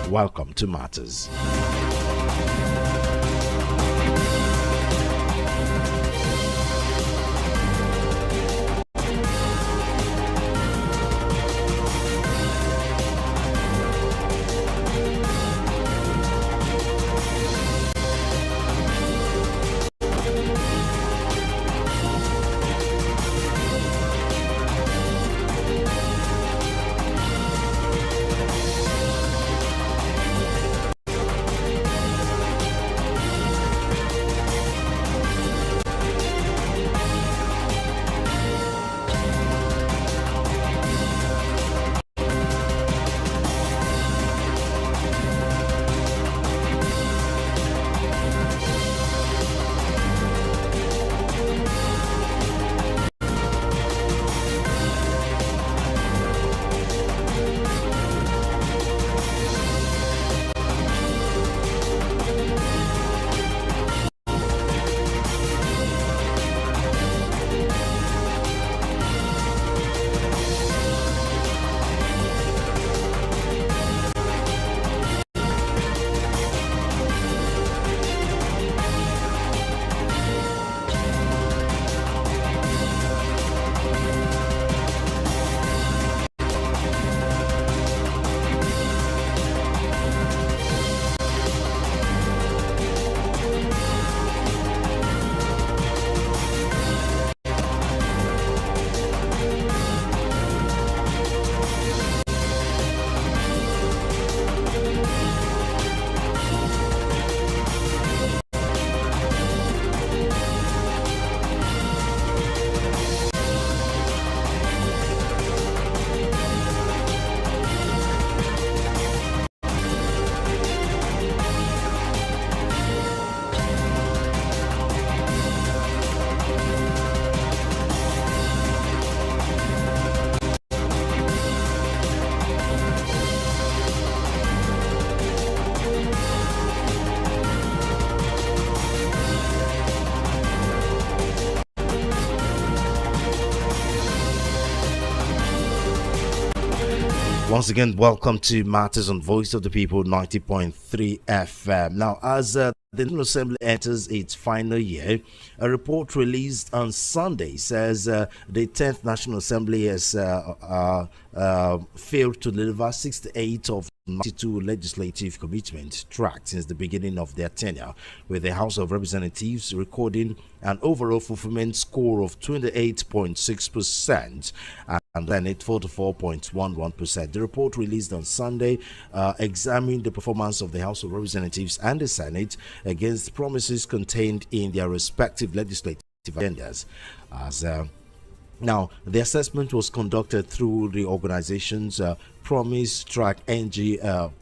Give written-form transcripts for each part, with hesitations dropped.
Welcome to Matters. Once again, welcome to Matters on Voice of the People 90.3 FM. Now, as the National Assembly enters its final year, a report released on Sunday says the 10th National Assembly has failed to deliver 68 of 92 legislative commitments tracked since the beginning of their tenure, with the House of Representatives recording an overall fulfillment score of 28.6% and Senate 44.11%. The report released on Sunday examined the performance of the House of Representatives and the Senate against promises contained in their respective legislative agendas. Now, the assessment was conducted through the organization's Promise Track NG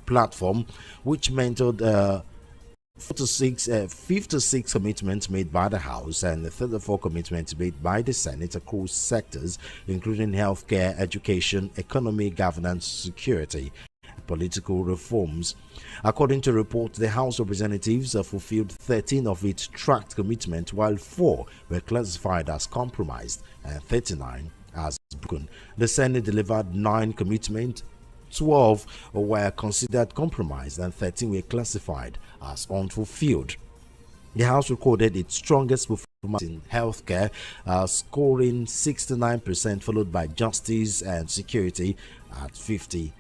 platform, which mentored 56 commitments made by the House and 34 commitments made by the Senate across sectors, including healthcare, education, economy, governance, security, political reforms. According to reports, the House of Representatives fulfilled 13 of its tracked commitments, while 4 were classified as compromised and 39 as broken. The Senate delivered 9 commitments, 12 were considered compromised, and 13 were classified as unfulfilled. The House recorded its strongest performance in healthcare, scoring 69%, followed by justice and security at 57%.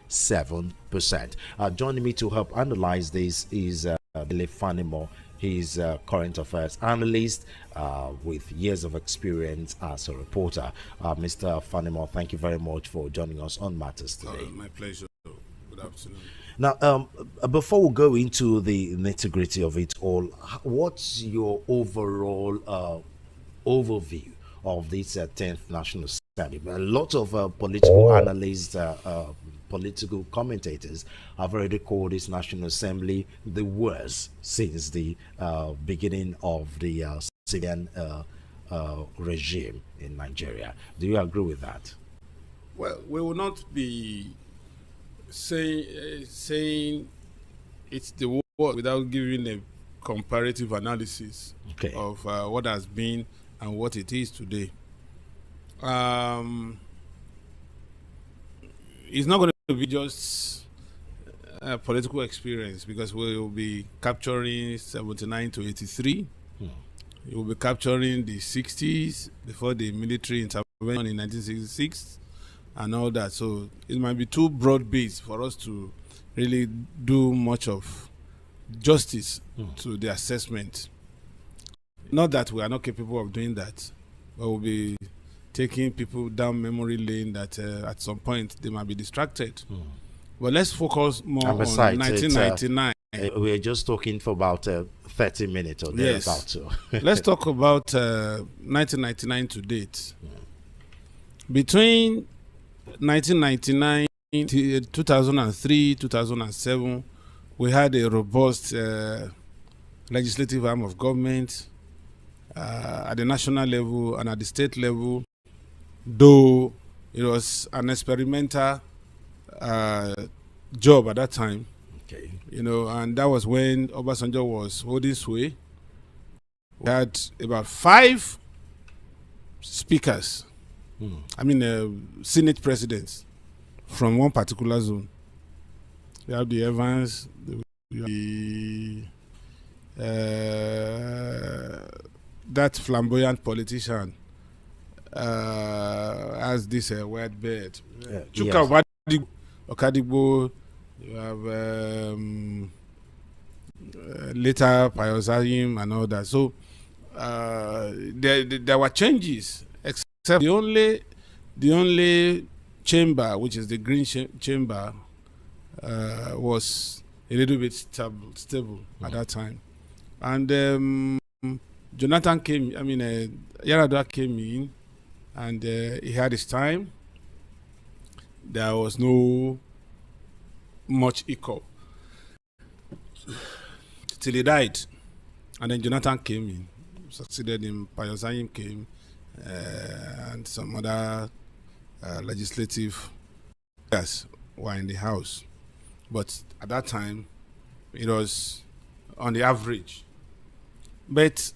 Joining me to help analyze this is Dele Fanimo. He's a current affairs analyst with years of experience as a reporter. Mr. Fanimo, thank you very much for joining us on Matters today. My pleasure. Good afternoon. Now, before we go into the nitty-gritty of it all, what's your overall overview of this 10th National Assembly? A lot of political analysts, political commentators have already called this National Assembly the worst since the beginning of the civilian regime in Nigeria. Do you agree with that? Well, we will not be saying it's the worst without giving a comparative analysis of what has been and what it is today. It's not going to be just political experience, because we will be capturing 79 to 83. We will be capturing the 60s before the military intervention in 1966 and all that. So it might be too broad-based for us to really do much of justice to the assessment. Not that we are not capable of doing that, but we'll be taking people down memory lane that at some point they might be distracted. But let's focus more on 1999. We're just talking for about 30 minutes or thereabouts. So. Let's talk about 1999 to date. Between 1999 to 2003, 2007, we had a robust legislative arm of government at the national level and at the state level, though it was an experimental job at that time. Okay. And that was when Obasanjo was holding sway. We had about 5 speakers, Senate presidents from one particular zone. You have the Evans, that flamboyant politician has this white beard. Chuka Okadigbo. You have later Payosayim and all that. So there were changes, except the only chamber, which is the green chamber, was a little bit stable at that time. And Jonathan came, Yaradua came in, and he had his time. There was no much echo till he died, and then Jonathan came in, succeeded him. Payosayim came, and some other legislative leaders were in the house. But at that time, it was on the average. But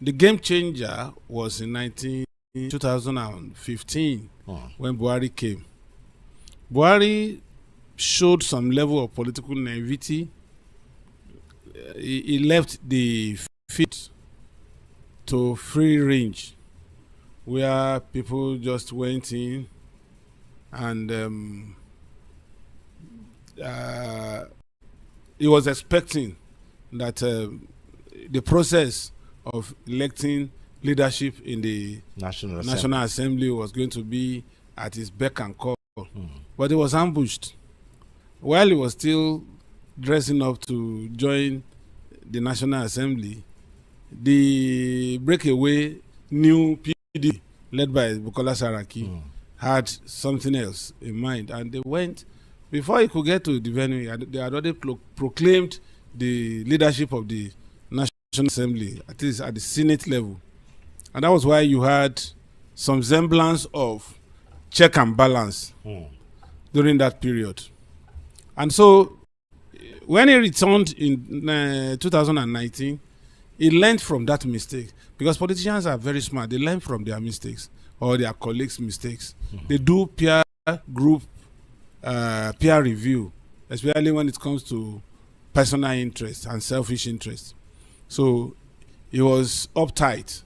the game changer was in 2015 when Buhari came. Buhari showed some level of political naivety. He left the field to free range, where people just went in and he was expecting that the process of electing leadership in the National Assembly was going to be at his beck and call. But he was ambushed. While he was still dressing up to join the National Assembly, the breakaway new PD led by Bukola Saraki had something else in mind, and they went, before he could get to the venue, they had already proclaimed the leadership of the National Assembly, at least at the Senate level. And that was why you had some semblance of check and balance during that period. And so when he returned in 2019, he learned from that mistake, because politicians are very smart. They learn from their mistakes or their colleagues' mistakes. They do peer review, especially when it comes to personal interest and selfish interest. So he was uptight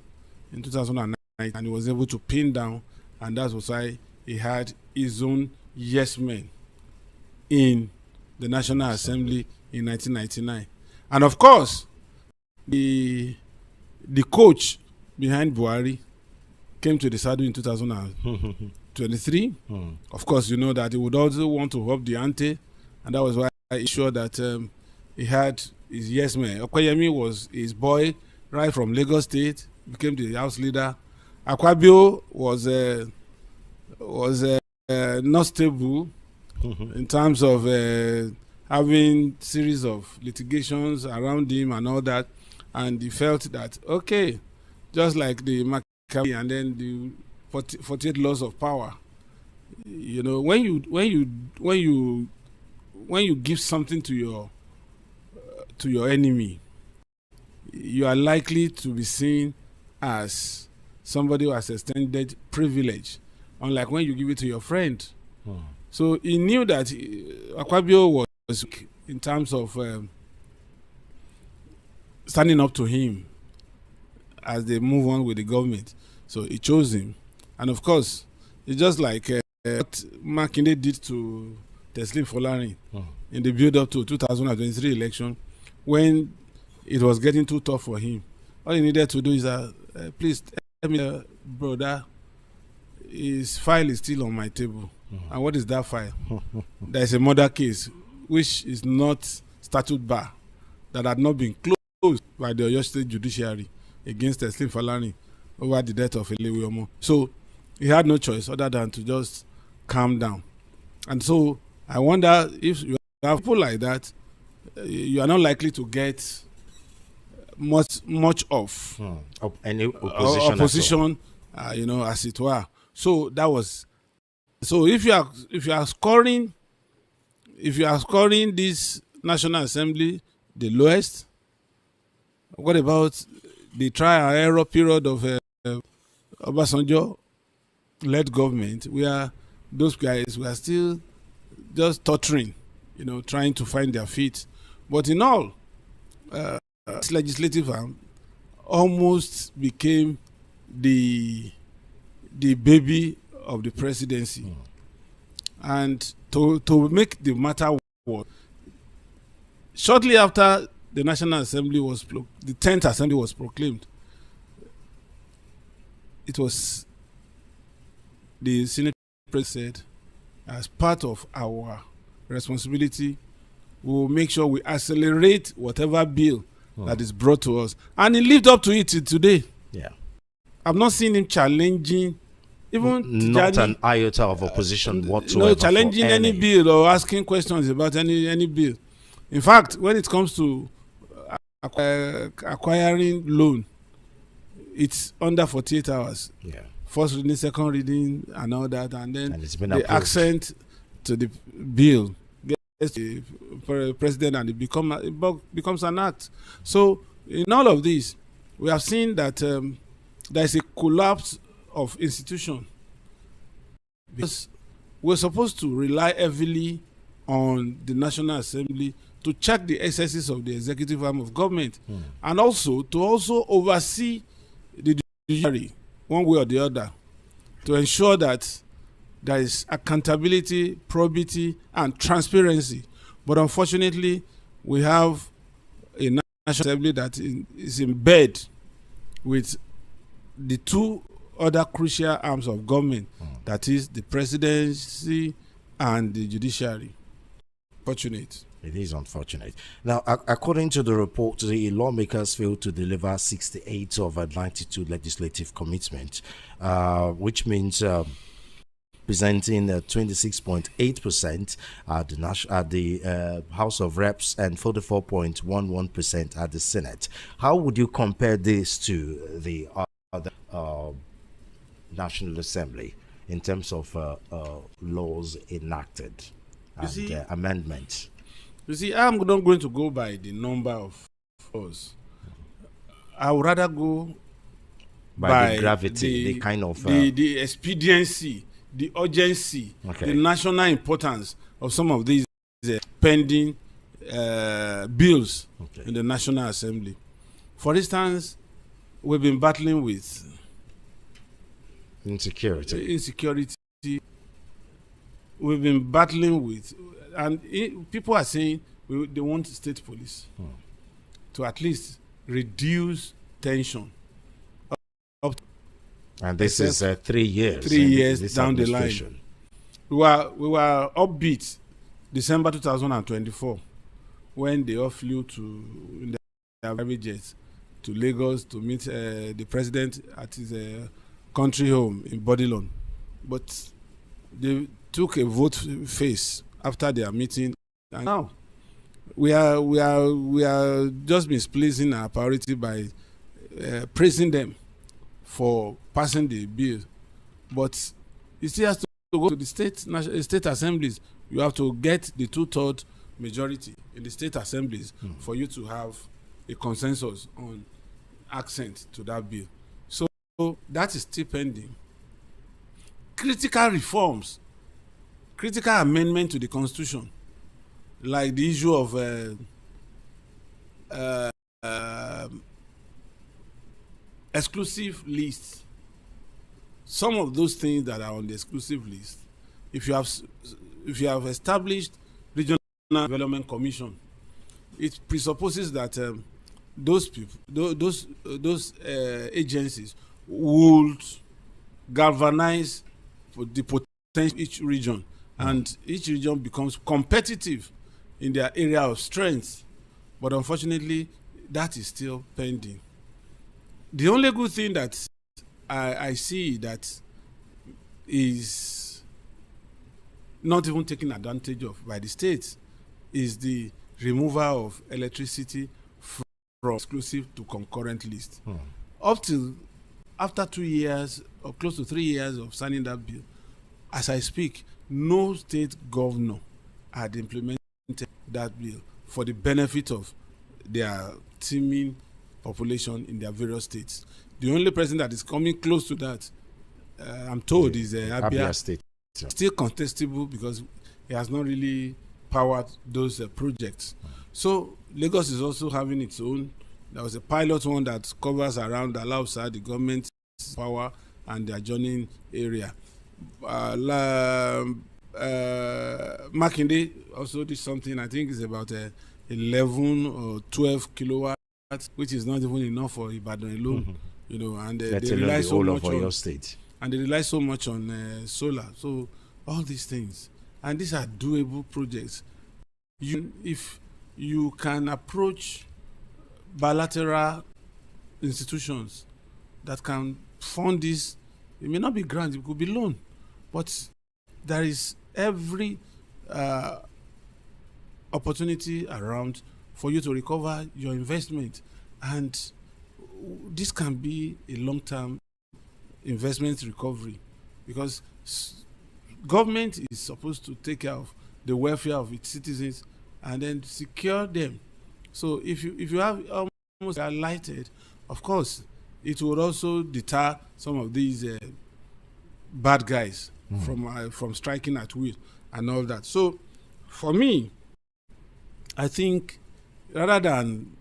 in 2009, and he was able to pin down, and that was why he had his own yes men in the National Assembly in 1999. And of course, the coach behind Buhari came to the saddle in 2023. Of course, you know that he would also want to up the ante, and that was why I ensured that he had his yes man. Okoyemi was his boy right from Lagos State, became the house leader. Akpabio was not stable in terms of having series of litigations around him and all that, and he felt that, okay, just like the Machiavelli and then the 48 laws of power, you know, when you give something to your enemy, you are likely to be seen as somebody who has extended privilege, unlike when you give it to your friend. So he knew that Akpabio was in terms of standing up to him as they move on with the government. So he chose him. And of course, it's just like what Makinde did to Teslim Folarin in the build-up to 2023 election, when it was getting too tough for him. All he needed to do is, please tell me, brother, his file is still on my table. And what is that file? There is a murder case which is not statute bar, that had not been closed by the Oyo State Judiciary against Teslim Folarin over the death of Elewe Omo. So he had no choice other than to just calm down. And so I wonder, if you have people like that, you are not likely to get much of any opposition, as it were. So that was. So if you are scoring this National Assembly the lowest, what about the trial and error period of Obasanjo-led government, where those guys were still just tottering, trying to find their feet? But in all, this legislative arm almost became the baby of the presidency. And to make the matter worse, shortly after the National Assembly the 10th Assembly was proclaimed, it was the Senate President said, as part of our responsibility, we will make sure we accelerate whatever bill that is brought to us. And he lived up to it today. Yeah. I've not seen him challenging even not an iota of opposition whatsoever. Challenging any bill or asking questions about any bill. In fact, when it comes to acquiring loan, it's under 48 hours. Yeah. First reading, second reading, and all that, and then the accent to the bill gets to the president, and it becomes an act. So in all of this, we have seen that there is a collapse of institution, because we're supposed to rely heavily on the National Assembly to check the excesses of the executive arm of government, and also to oversee the judiciary one way or the other, to ensure that there is accountability, probity, and transparency. But unfortunately, we have a National Assembly that is in bed with the two other crucial arms of government, that is the presidency and the judiciary. Fortunate. It is unfortunate. Now, according to the report, the lawmakers failed to deliver 68 of 92 legislative commitments, which means presenting 26.8% at the House of Reps and 44.11% at the Senate. How would you compare this to the other National Assembly in terms of laws enacted and amendments? You see, I'm not going to go by the number of us. I would rather go by the gravity, the kind of the expediency, the urgency, the national importance of some of these pending bills in the National Assembly. For instance, we've been battling with insecurity. We've been battling with, and people are saying they want state police to at least reduce tension. And this is 3 years. 3 years down the line. We were upbeat December 2024 when they all flew in their private jets to Lagos to meet the president at his country home in Bodilon. But they took a vote face after their meeting, and now we are just misplacing our priority by praising them for passing the bill. But it still has to go to the state assemblies. You have to get the 2/3 majority in the state assemblies for you to have a consensus on accent to that bill. So that is still pending. Critical reforms, critical amendment to the Constitution like the issue of exclusive lists. Some of those things that are on the exclusive list, if you have established regional development commission, it presupposes that those people, those agencies would galvanize for the potential each region, and each region becomes competitive in their area of strength. But unfortunately, that is still pending. The only good thing that I see that is not even taken advantage of by the states is the removal of electricity from exclusive to concurrent list. Up till after 2 years or close to 3 years of signing that bill, as I speak, no state governor had implemented that bill for the benefit of their teeming population in their various states. The only person that is coming close to that, I'm told, is Abia State. Still contestable because he has not really powered those projects. So Lagos is also having its own. There was a pilot one that covers around Alausa, the government's power and the adjoining area. Makinde also did something, I think it's about 11 or 12 kilowatts, which is not even enough for Ibadan alone. You know, and they rely so much on your state. And they rely so much on solar. So all these things, and these are doable projects. If you can approach bilateral institutions that can fund this, it may not be grant, it could be loan, but there is every opportunity around for you to recover your investment, and this can be a long-term investment recovery, because government is supposed to take care of the welfare of its citizens and then secure them. So if you have almost alighted, of course, it would also deter some of these bad guys from striking at will and all that. So for me, I think rather than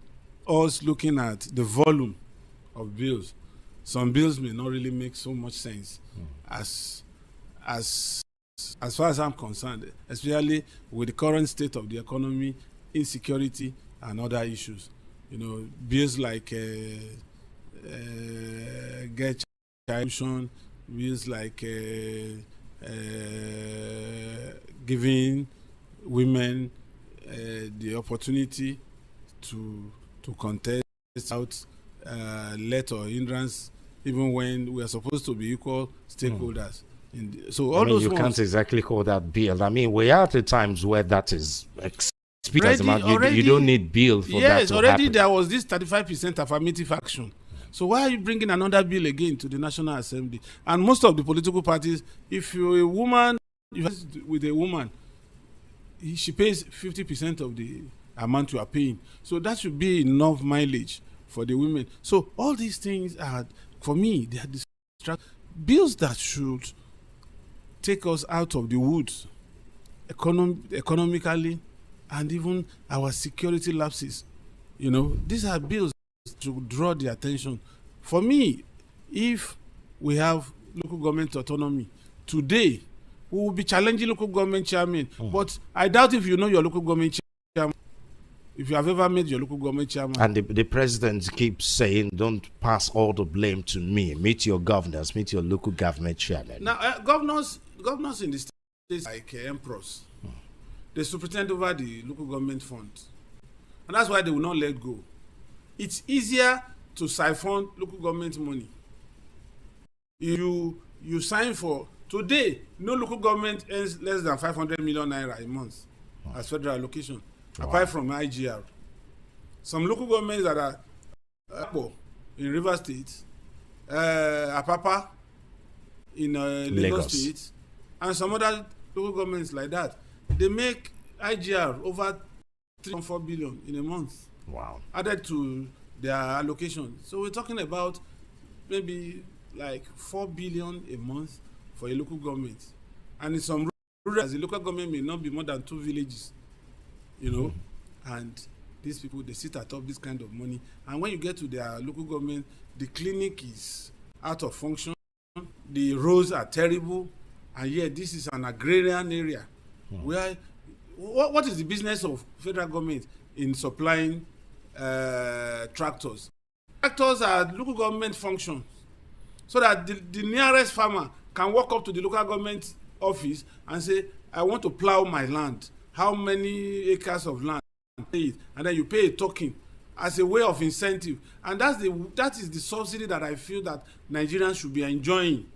us looking at the volume of bills, some bills may not really make so much sense as far as I'm concerned, especially with the current state of the economy, insecurity, and other issues. You know, bills like get child, bills like giving women the opportunity to contest out let or hindrance, even when we are supposed to be equal stakeholders. So all those you can't exactly call that bill. I mean, we are at the times where that is you don't need bill for that to happen. Yes, already there was this 35% affirmative action. So why are you bringing another bill again to the National Assembly? And most of the political parties, if you're a woman, with a woman, she pays 50% of the amount you are paying. So that should be enough mileage for the women. So all these things are, for me, they are bills that should take us out of the woods economically, and even our security lapses. You know, these are bills to draw the attention. For me, if we have local government autonomy today, we will be challenging local government chairman. But I doubt if you know your local government chairman, if you have ever met your local government chairman. And the president keeps saying, don't pass all the blame to me. Meet your governors, meet your local government chairman. Now, governors in the states like emperors, they superintend over the local government fund. And that's why they will not let go. It's easier to siphon local government money. You sign for, today, no local government earns less than 500 million naira a month as federal allocation, apart from IGR. Some local governments that are in River State, Apapa in Lagos State, and some other local governments like that, they make IGR over 3.4 billion in a month. Wow. Added to their allocation. So we're talking about maybe like 4 billion a month for a local government. And in some rural areas, the local government may not be more than 2 villages. you know, and these people, they sit atop this kind of money. And when you get to their local government, the clinic is out of function, the roads are terrible, and yet this is an agrarian area where what is the business of federal government in supplying tractors? Tractors are local government functions, so that the nearest farmer can walk up to the local government office and say, I want to plow my land. How many acres of land? And then you pay a token as a way of incentive. And that is the subsidy that I feel that Nigerians should be enjoying.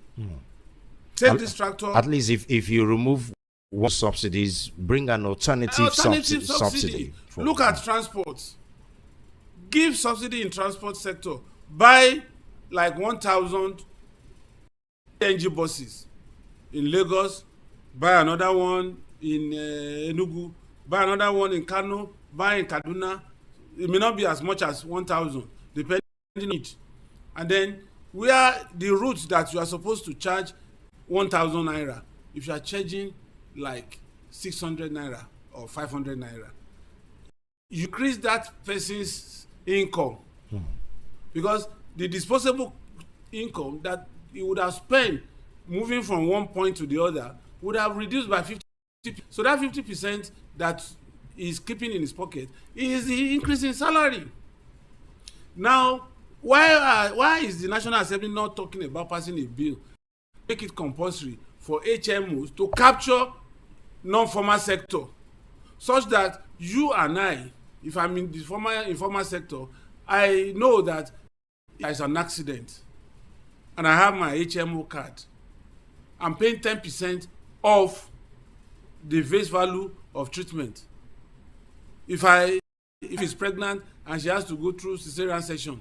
Take this tractor. At least if you remove what subsidies, bring an alternative subsidy. Look at transport. Give subsidy in transport sector. Buy like 1,000 NG buses in Lagos. Buy another one in Enugu. Buy another one in Kano. Buy in Kaduna. It may not be as much as 1,000, depending on it. And then where the routes that you are supposed to charge 1,000 naira, if you are charging like 600 naira or 500 naira, you increase that person's income, because the disposable income that he would have spent moving from one point to the other would have reduced by 50%. So that 50% that is keeping in his pocket is the increase in salary. Now, why is the National Assembly not talking about passing a bill, make it compulsory for HMOs to capture non-formal sector, such that you and I, if I'm in the informal sector, I know that there is an accident and I have my HMO card, I'm paying 10% of the face value of treatment. If she's pregnant and she has to go through cesarean section,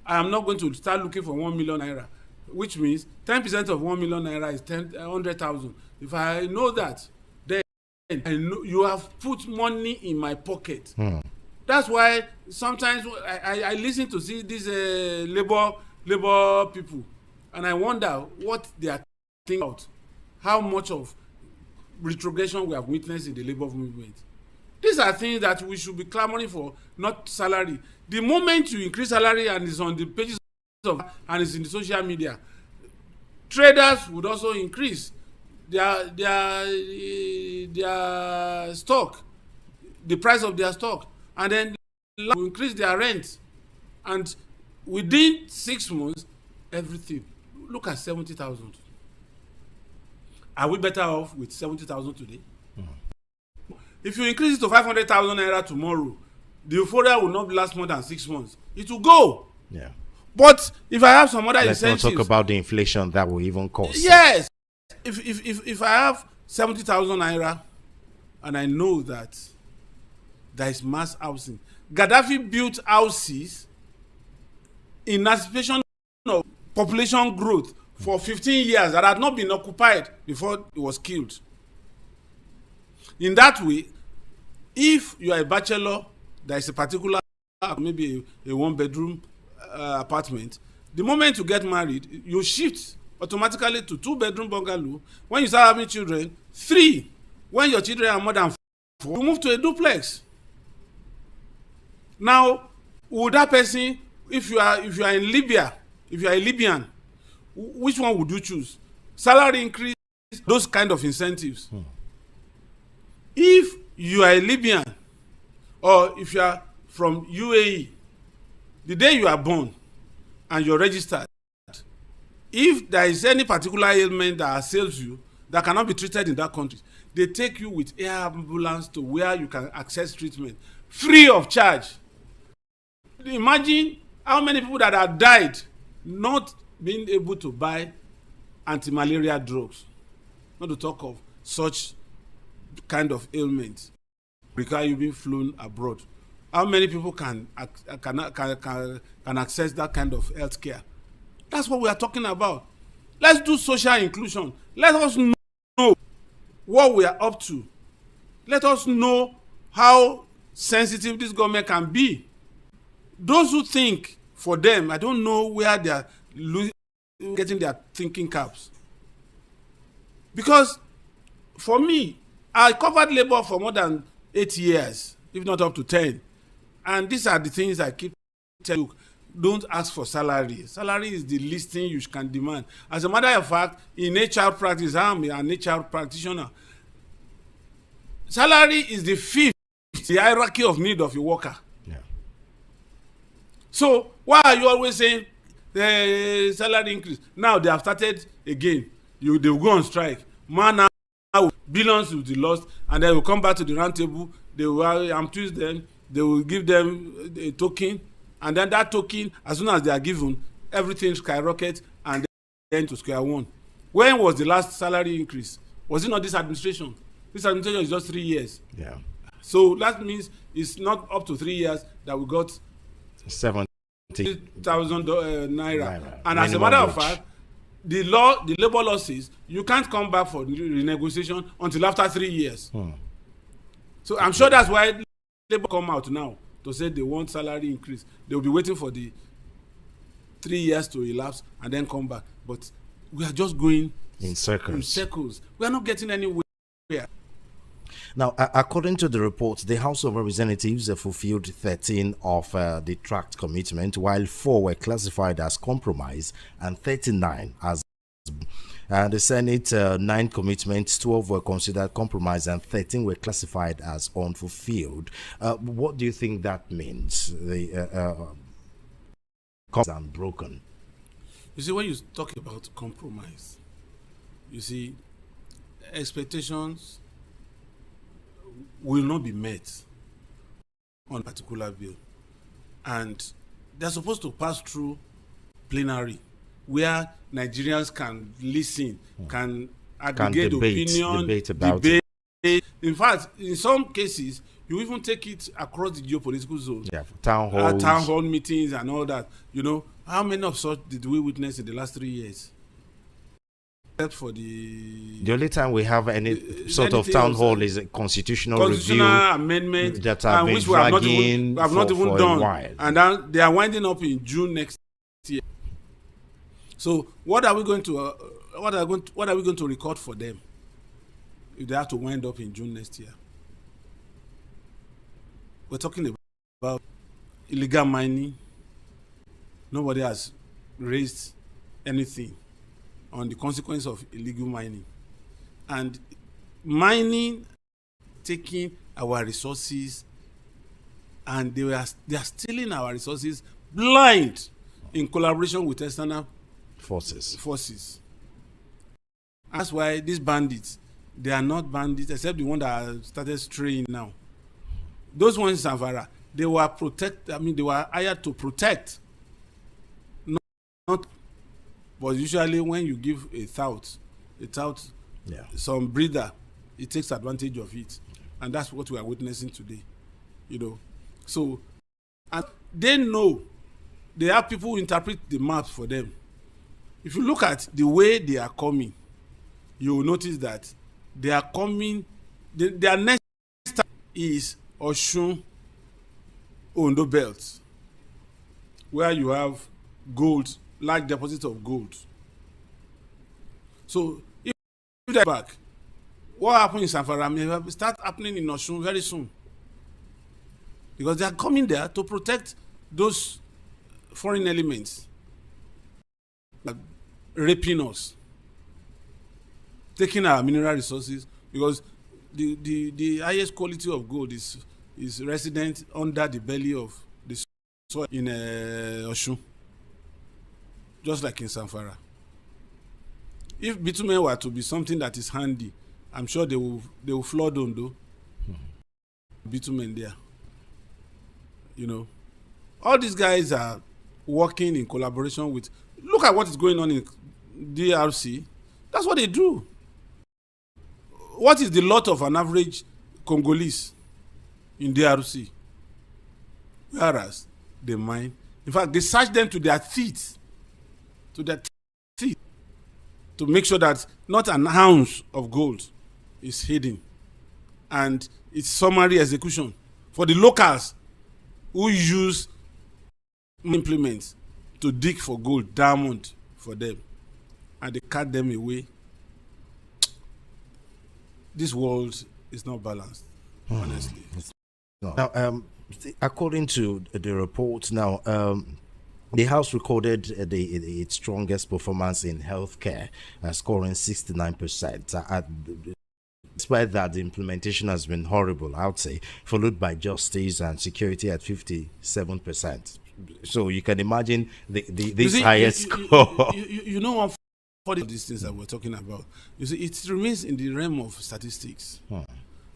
I am not going to start looking for 1 million naira, which means 10% of 1 million naira is 100,000. If I know that, then I know you have put money in my pocket. That's why sometimes I listen to see these labor people, and I wonder what they are thinking about, how much of retrogression we have witnessed in the labor movement. These are things that we should be clamoring for, not salary. The moment you increase salary and it's on the pages of and it's in the social media, traders would also increase their stock, the price of their stock, and then will increase their rent. And within 6 months, everything. Look at 70,000. Are we better off with 70,000 today? If you increase it to 500,000 naira tomorrow, the euphoria will not last more than 6 months. It will go. Yeah. But if I have some other incentives, let's not talk about the inflation that will even cause. Yes. If I have 70,000 naira and I know that there is mass housing, Gaddafi built houses in anticipation of population growth for 15 years that had not been occupied before he was killed. In that way, if you are a bachelor, there is a particular, maybe a one-bedroom apartment, the moment you get married, you shift automatically to 2-bedroom bungalow. When you start having children, 3. When your children are more than 4, you move to a duplex. Now, would that person, if you are in Libya, if you are a Libyan, which one would you choose? Salary increase, those kind of incentives. If you are a Libyan, or if you are from UAE, the day you are born and you're registered, if there is any particular ailment that assails you that cannot be treated in that country, they take you with air ambulance to where you can access treatment free of charge. Imagine how many people that have died not being able to buy anti-malaria drugs, not to talk of such kind of ailments require you being flown abroad. How many people can access that kind of health care? That's what we are talking about. Let's do social inclusion. Let us know what we are up to. Let us know how sensitive this government can be. Those who think for them, I don't know where they are getting their thinking caps. Because for me, I covered labor for more than 8 years if not up to 10. And these are the things I keep telling you. Don't ask for salary. Salary is the least thing you can demand. As a matter of fact, in HR practice, I'm an HR practitioner. Salary is the fifth, the hierarchy of need of a worker. Yeah. So why are you always saying the salary increase? Now they have started again. They will go on strike. Man, now billions will be lost, and they will come back to the round table. They will twist them. They will give them a token, and then that token, as soon as they are given, everything skyrockets and then to square one. When was the last salary increase? Was it not this administration? This administration is just 3 years. Yeah. So that means it's not up to 3 years that we got 70,000 naira. And as a matter of fact, the labor law says you can't come back for renegotiation until after 3 years. So I'm sure that's why labor come out now to say they want salary increase. They will be waiting for the 3 years to elapse and then come back. But we are just going in circles. We are not getting anywhere. Now, according to the report, the House of Representatives fulfilled 13 of the tracked commitment, while 4 were classified as compromise and 39 as. The Senate 9 commitments, 12 were considered compromise and 13 were classified as unfulfilled. What do you think that means? The unbroken. You see, when you talk about compromise, you see, expectations will not be met on a particular bill, and they're supposed to pass through plenary where Nigerians can listen, can aggregate opinion, debate. In fact, in some cases, you even take it across the geopolitical zone. Yeah, town hall meetings and all that. You know, how many of such did we witness in the last 3 years? Except for the only time we have any sort of town hall is a constitutional review amendment that have been which we have not even done, and then they are winding up in June next year. So what are we going to what are we going to record for them if they have to wind up in June next year? We're talking about illegal mining. Nobody has raised anything on the consequence of illegal mining, and mining taking our resources, and they are stealing our resources blind in collaboration with external forces. That's why these bandits, they are not bandits except the one that started straying now. Those ones in Zamfara, they were they were hired to protect, not. But usually when you give a tout, some breeder, it takes advantage of it. And that's what we are witnessing today. You know. So, and they know, they have people who interpret the maps for them. If you look at the way they are coming, you will notice that they are coming, their next step is Osun Ondo Belt, where you have gold, large deposits of gold. So if they're back, what happened in Zamfara may start happening in Osun very soon, because they are coming there to protect those foreign elements, like raping us, taking our mineral resources, because the highest quality of gold is resident under the belly of the soil in Osun, just like in Zamfara. If bitumen were to be something that is handy, I'm sure they will flood Ondo. Bitumen there. You know, all these guys are working in collaboration with. Look at what is going on in DRC. That's what they do. What is the lot of an average Congolese in DRC? Whereas they mine. In fact, they search them to their teeth. To make sure that not an ounce of gold is hidden. And it's summary execution for the locals who use implements to dig for gold, diamond for them, and they cut them away. This world is not balanced, honestly. Now, according to the report, now the House recorded its strongest performance in healthcare, scoring 69%. Despite that, the implementation has been horrible, I would say, followed by justice and security at 57%. So you can imagine this highest score. You know what? For these things that we're talking about, you see, it remains in the realm of statistics.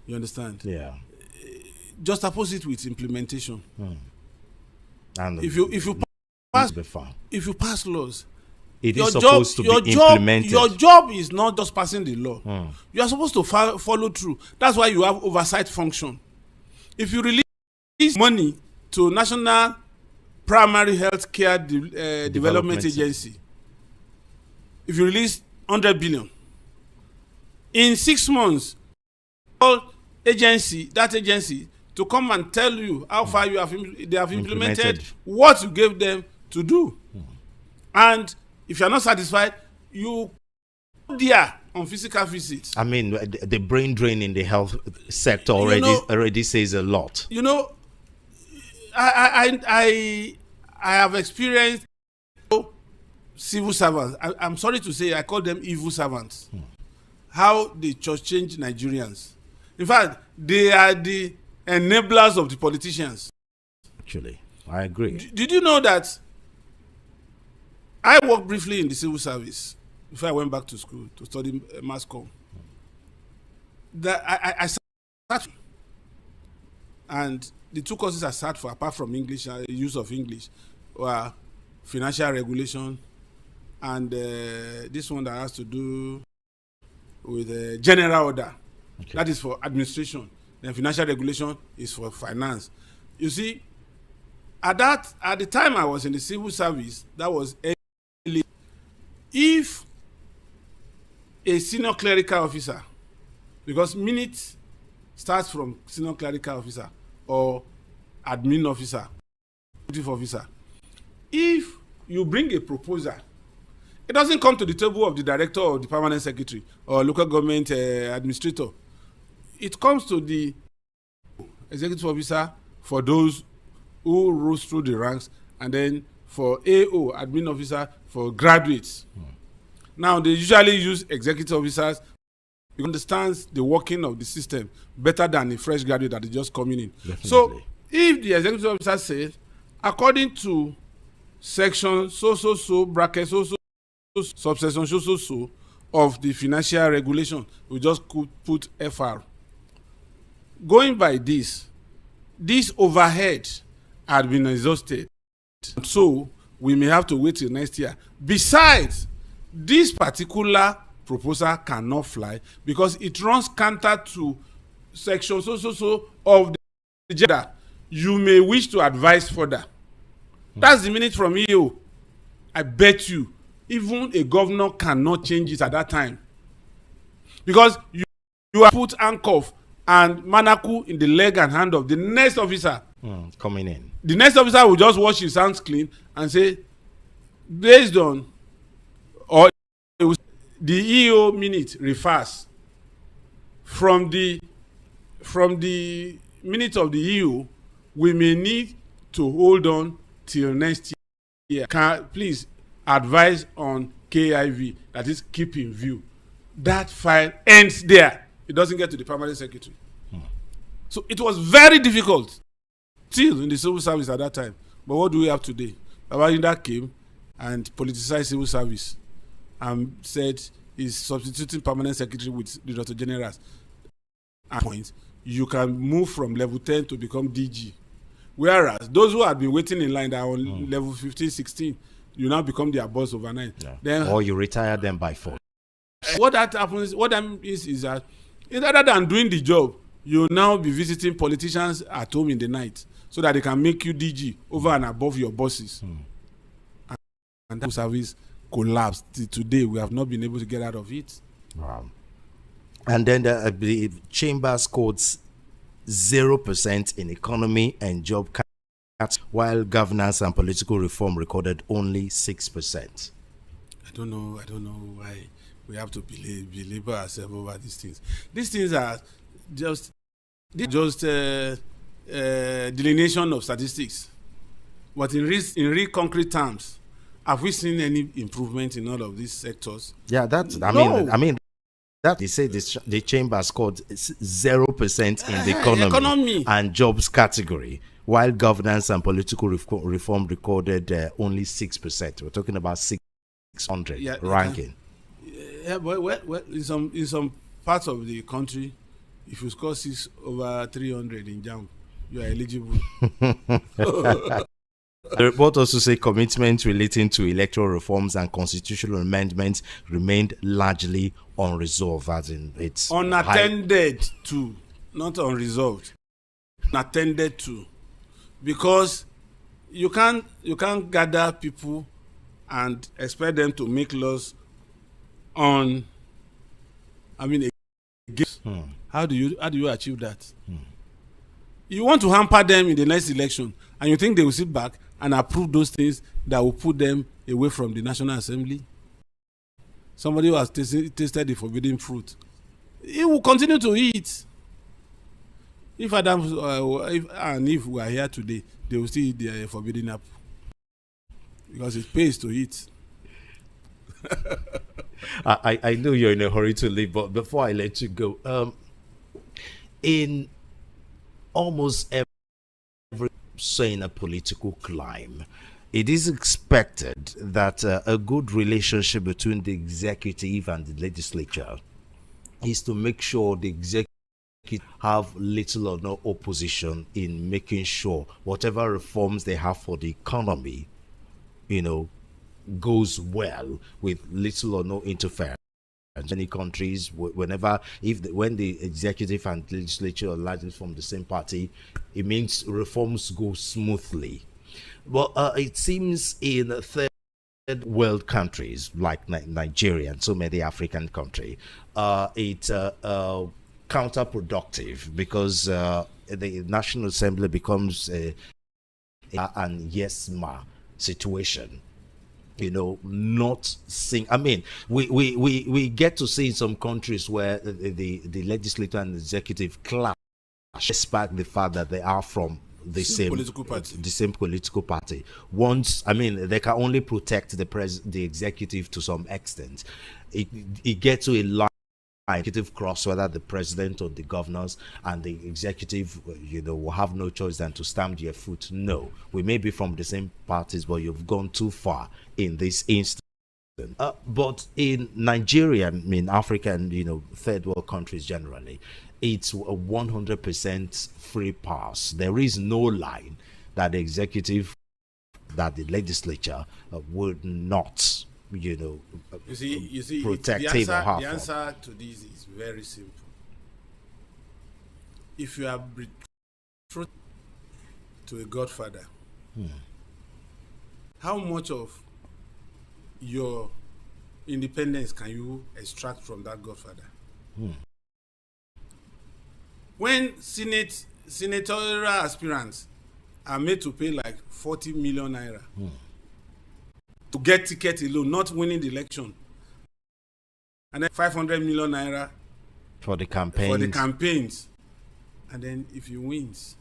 You understand? Yeah. Just opposite with implementation. And if you pass laws, it is supposed to be implemented. Your job is not just passing the law. You are supposed to follow through. That's why you have oversight function. If you release money to National Primary Health Care Development Agency, if you release 100 billion, in 6 months, that agency to come and tell you how far they have implemented what you gave them to do. And if you are not satisfied, you go there on physical visits. I mean, the brain drain in the health sector already says a lot. You know, I have experienced civil servants. I'm sorry to say, I call them evil servants. How they change Nigerians. In fact, they are the enablers of the politicians. Actually, I agree. Did you know that I worked briefly in the civil service before I went back to school to study mass comm? That I sat, and the 2 courses I sat for, apart from English, use of English, were financial regulation and this one that has to do with general order. Okay. That is for administration. Then financial regulation is for finance. You see, at the time I was in the civil service, that was early. If a senior clerical officer, because minute starts from senior clerical officer or admin officer, if you bring a proposal, it doesn't come to the table of the director or the permanent secretary or local government administrator. It comes to the executive officer for those who rose through the ranks, and then for AO, admin officer, for graduates. Now, they usually use executive officers who understands the working of the system better than a fresh graduate that is just coming in. Definitely. So, if the executive officer says, according to section bracket subsection so of the financial regulation, we just could put FR. Going by this overhead had been exhausted, so we may have to wait till next year. Besides, this particular proposal cannot fly because it runs counter to section of the agenda. You may wish to advise further. That's the minute from EO. I bet you, even a governor cannot change it at that time, because you are put handcuff and manacle in the leg and hand of the next officer coming in. The next officer will just wash his hands clean and say, based on, or the EO minute refers from the minute of the EO, we may need to hold on till next year. Please advise on KIV, that is keep in view. That file ends there. It doesn't get to the permanent secretary. So it was very difficult still in the civil service at that time. But what do we have today? Babangida came and politicized civil service and said he's substituting permanent secretary with the Director Generals. At point, you can move from level 10 to become DG. Whereas those who had been waiting in line that are on level 15, 16, you now become their boss overnight. Yeah. Then, or you retire them by force. What that means is that rather than doing the job, you now be visiting politicians at home in the night so that they can make you DG over and above your bosses. And that service collapsed. Today, we have not been able to get out of it. Wow. And then the chamber scored 0% in economy and job cuts, while governance and political reform recorded only 6%. I don't know why we have to belabor ourselves over these things. These things are just delineation of statistics. But in real concrete terms, have we seen any improvement in all of these sectors? Yeah, that's. I mean, that they say the chamber scored 0% in the economy and jobs category, while governance and political reform recorded only 6%. We're talking about 600 ranking. Yeah, well, in some parts of the country, if you score 6 over 300 in JAMB, you are eligible. The report also says commitments relating to electoral reforms and constitutional amendments remained largely unresolved, as in it's unattended to, not unresolved. Unattended to, because you can't gather people and expect them to make laws on. I mean, how do you achieve that? You want to hamper them in the next election, and you think they will sit back and approve those things that will put them away from the National Assembly? Somebody who has tasted the forbidden fruit, he will continue to eat. If if we are here today, they will still eat the forbidden apple because it pays to eat. I know you're in a hurry to leave, but before I let you go, in almost every in a political climb, it is expected that a good relationship between the executive and the legislature is to make sure the executive have little or no opposition in making sure whatever reforms they have for the economy, goes well with little or no interference. Many countries, when the executive and legislature are largely from the same party, it means reforms go smoothly. Well, it seems in third world countries like Nigeria and so many African countries, it's counterproductive because the National Assembly becomes an yes ma situation. Not sing. I mean, we get to see in some countries where the legislature and the executive clash, despite the fact that they are from the same political party. Once, I mean, they can only protect the executive to some extent. It gets to a line. Executive cross, whether the president or the governors, and the executive, will have no choice than to stamp their foot. No, we may be from the same parties, but you've gone too far in this instance. But in Nigeria, in Africa, and third world countries generally, it's a 100% free pass. There is no line that the executive, that the legislature would not. You see, protective the answer to this is very simple. If you are betrothed to a godfather, how much of your independence can you extract from that godfather? When senatorial aspirants are made to pay like 40 million naira to get ticket alone, not winning the election, and then 500 million naira for the campaigns, and then if he wins,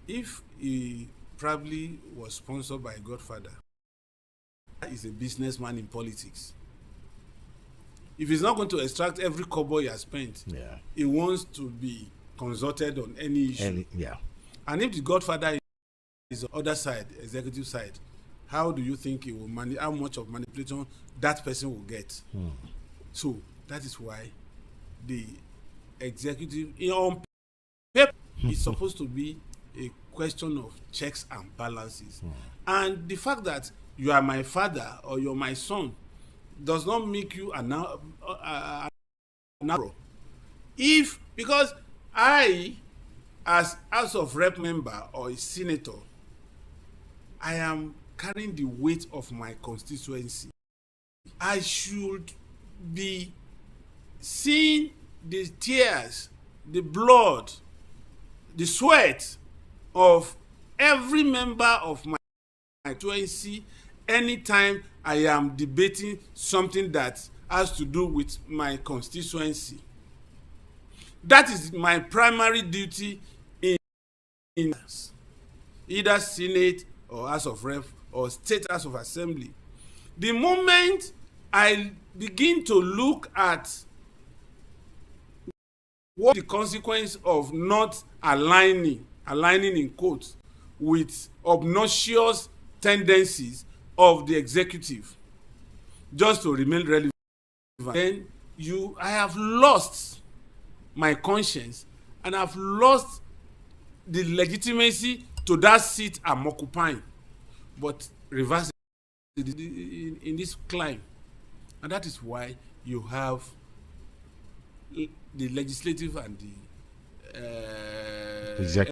if he probably was sponsored by a godfather, is a businessman in politics. If he's not going to extract every kobo he has spent, he wants to be consulted on any issue. And if the godfather is on the other side, executive side, how do you think it will how much of manipulation that person will get? So that is why the executive, on paper, is supposed to be a question of checks and balances. And the fact that you are my father or you're my son does not make you a narrow. Because I, as House of Rep member or a senator, I am carrying the weight of my constituency. I should be seeing the tears, the blood, the sweat of every member of my constituency anytime I am debating something that has to do with my constituency. That is my primary duty either Senate or House of Rep or State House of Assembly. The moment I begin to look at what the consequence of not aligning in quotes, with obnoxious tendencies of the executive just to remain relevant, then I have lost my conscience and I've lost the legitimacy to that seat I'm occupying. But reverse in this climb, and that is why you have the legislative and the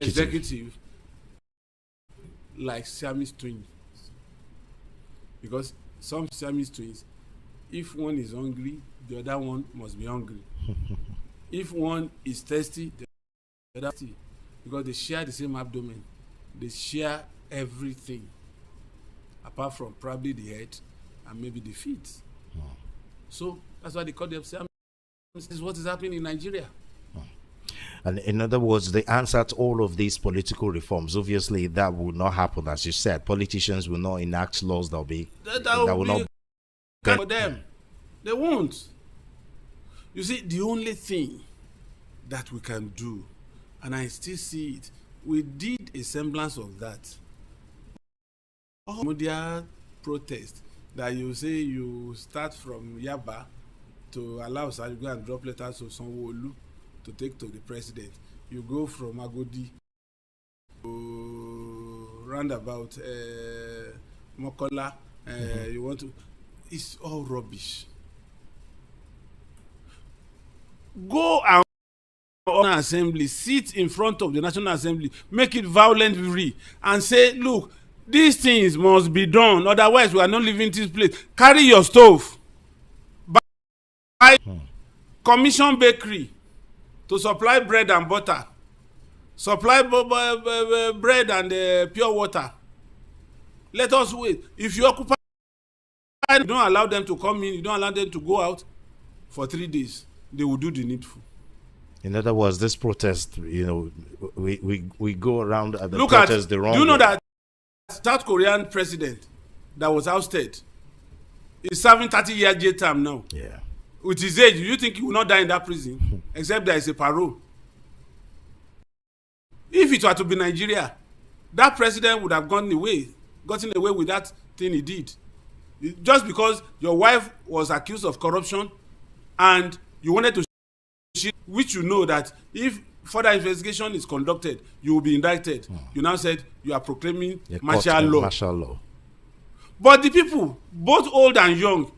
executive like Siamese twins, because some Siamese twins, if one is hungry, the other one must be hungry. If one is thirsty, the other thirsty, because they share the same abdomen, they share everything apart from probably the head and maybe the feet. So that's why they call them Siamese. This is what is happening in Nigeria. And in other words, the answer to all of these political reforms, obviously, that will not happen, as you said. Politicians will not enact laws that will be that will not for them. They won't. You see, the only thing that we can do, and I still see it, we did a semblance of that. All media protest that you say you start from Yaba to allow us to go and drop letters to Sanwo-Olu to take to the president. You go from Agodi to roundabout Mokola. You want to? It's all rubbish. Go and National Assembly, sit in front of the National Assembly, make it violent free, and say, look, these things must be done, otherwise we are not leaving this place. Carry your stove, buy commission bakery to supply bread and butter, supply bread and pure water. Let us wait. If you occupy, you don't allow them to come in, you don't allow them to go out for 3 days, they will do the needful. In other words, this protest, you know, we go around the Look protest at, the wrong do you know way. that South Korean president that was ousted is serving 30-year jail term now? Yeah. With his age, you think he will not die in that prison? Except there is a parole. If it were to be Nigeria, that president would have gotten away with that thing he did. Just because your wife was accused of corruption and you wanted to, which you know that if further investigation is conducted, you will be indicted. You now said you are proclaiming martial law. But the people, both old and young,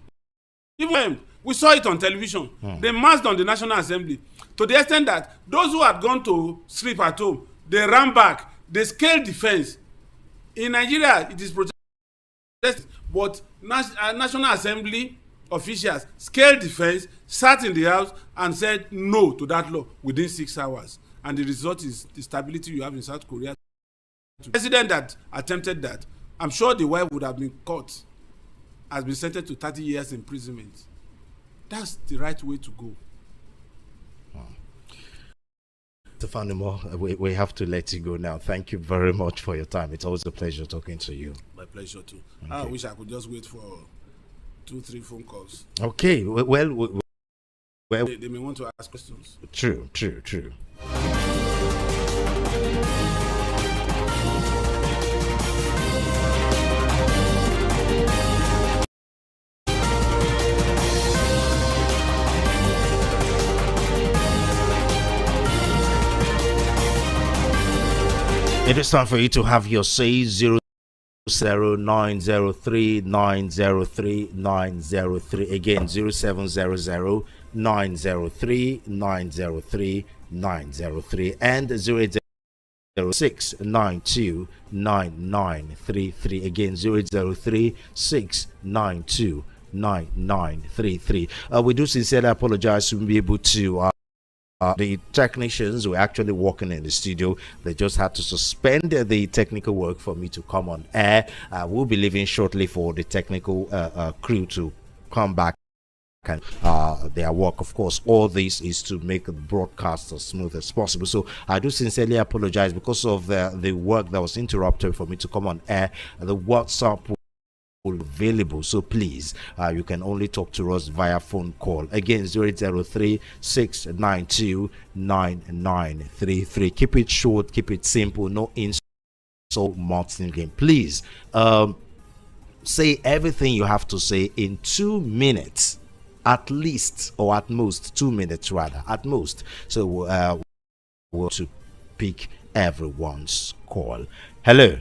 even we saw it on television. They marched on the National Assembly to the extent that those who had gone to sleep at home, they ran back. They scaled the fence. In Nigeria, it is protested, but National Assembly officials scaled the fence, sat in the house, and said no to that law within 6 hours. And the result is the stability you have in South Korea. The president that attempted that, I'm sure the wife would have been caught, has been sentenced to 30 years imprisonment. That's the right way to go. Dele Fanimo, we have to let you go now. Thank you very much for your time. It's always a pleasure talking to you. My pleasure too. Okay. I wish I could just wait for 2-3 phone calls. Okay, well, They may want to ask questions. True. It is time for you to have your say. 070-903-903-903. Again, 0700-903-903-903 and 0806-92-9933. Again, 0803-692-9933. We do sincerely apologize to be able to the technicians were actually working in the studio. They just had to suspend the technical work for me to come on air. We'll be leaving shortly for the technical crew to come back and their work. Of course, all this is to make the broadcast as smooth as possible. So I do sincerely apologize because of the work that was interrupted for me to come on air. The WhatsApp will be available, so please you can only talk to us via phone call. Again, 0803-692-9933. Keep it short, keep it simple, no insult Martin game. Please say everything you have to say in 2 minutes at least, or at most 2 minutes rather, at most. So we'll to pick everyone's call. Hello.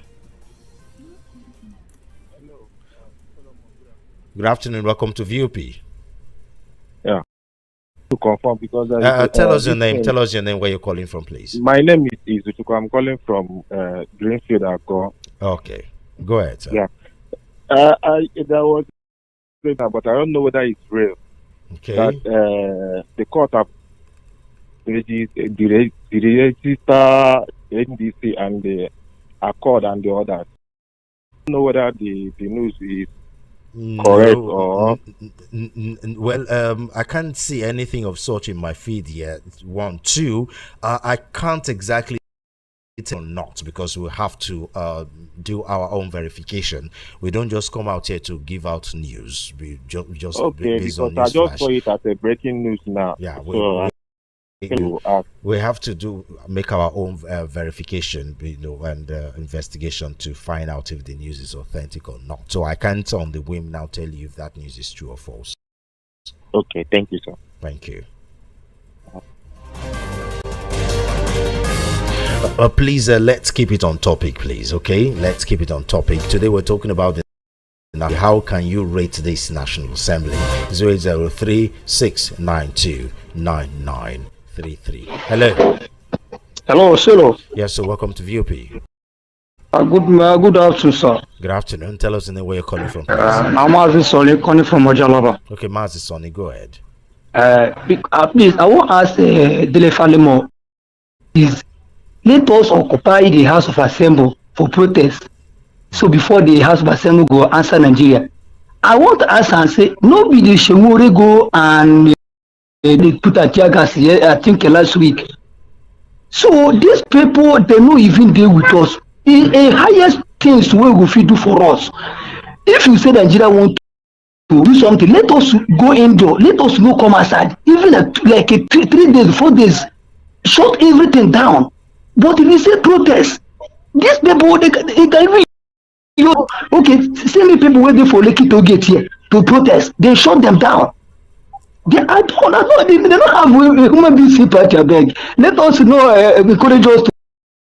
Good afternoon, welcome to VOP. Yeah, to confirm, because tell us your name, where you're calling from, please. My name is Utuko. I'm calling from Greenfield, Akko. Okay, go ahead, sir. Yeah, there was, but I don't know whether it's real. Okay. That the court have the register NDC and the Accord and the others. I don't know whether the news is correct or well, I can't see anything of such in my feed yet. 1, 2, I can't exactly or not, because we have to do our own verification. We don't just come out here to give out news. We just okay, based because on I just flash. saw it as a breaking news now. Yeah, we have to make our own verification, and investigation to find out if the news is authentic or not. So I can't on the whim now tell you if that news is true or false. Okay, thank you, sir. Thank you. Please, let's keep it on topic, please. Okay, let's keep it on topic. Today we're talking about how can you rate this National Assembly. 0803-692-9933. Hello. Hello, Silo. Yes, so welcome to VOP. Good afternoon, sir. Good afternoon. Tell us in the way you're calling from. I'm Mazi Sonny, calling from Ojalaba. Okay, Mazi Sonny, go ahead. Please, I want to ask Dele Fanimo, let us occupy the House of Assembly for protest. So before the House of Assembly go answer Nigeria, I want to ask and say, nobody Shemore go and they put a tear gas here, I think last week. So these people, they no even deal with us. The highest things we will do for us. If you say Nigeria want to do something, let us go indoor. Let us no come outside. Even like 3 days, 4 days, shut everything down. But if you say protest, these people they can even okay, send me people waiting for Lekki to get here to protest. They shut them down. They don't have human being sympathy. I beg. Let us encourage us to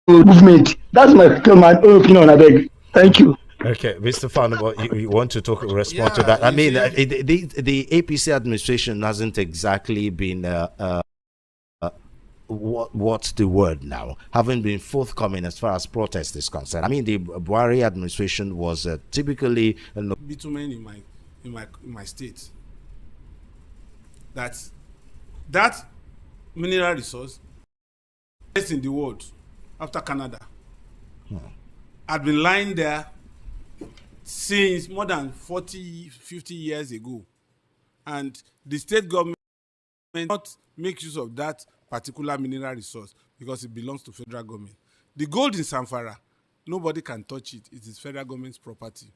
movement. That's my opinion. I beg. Thank you. Okay, Mr. Fanimo, you want to respond to that? I mean, the APC administration hasn't exactly been what's the word now? Haven't been forthcoming as far as protest is concerned. I mean, the Buhari administration was typically bitumen in my state. That mineral resource best in the world after Canada had been lying there since more than 40-50 years ago, and the state government not make use of that particular mineral resource because it belongs to federal government. The gold in Zamfara, nobody can touch it. It is federal government's property.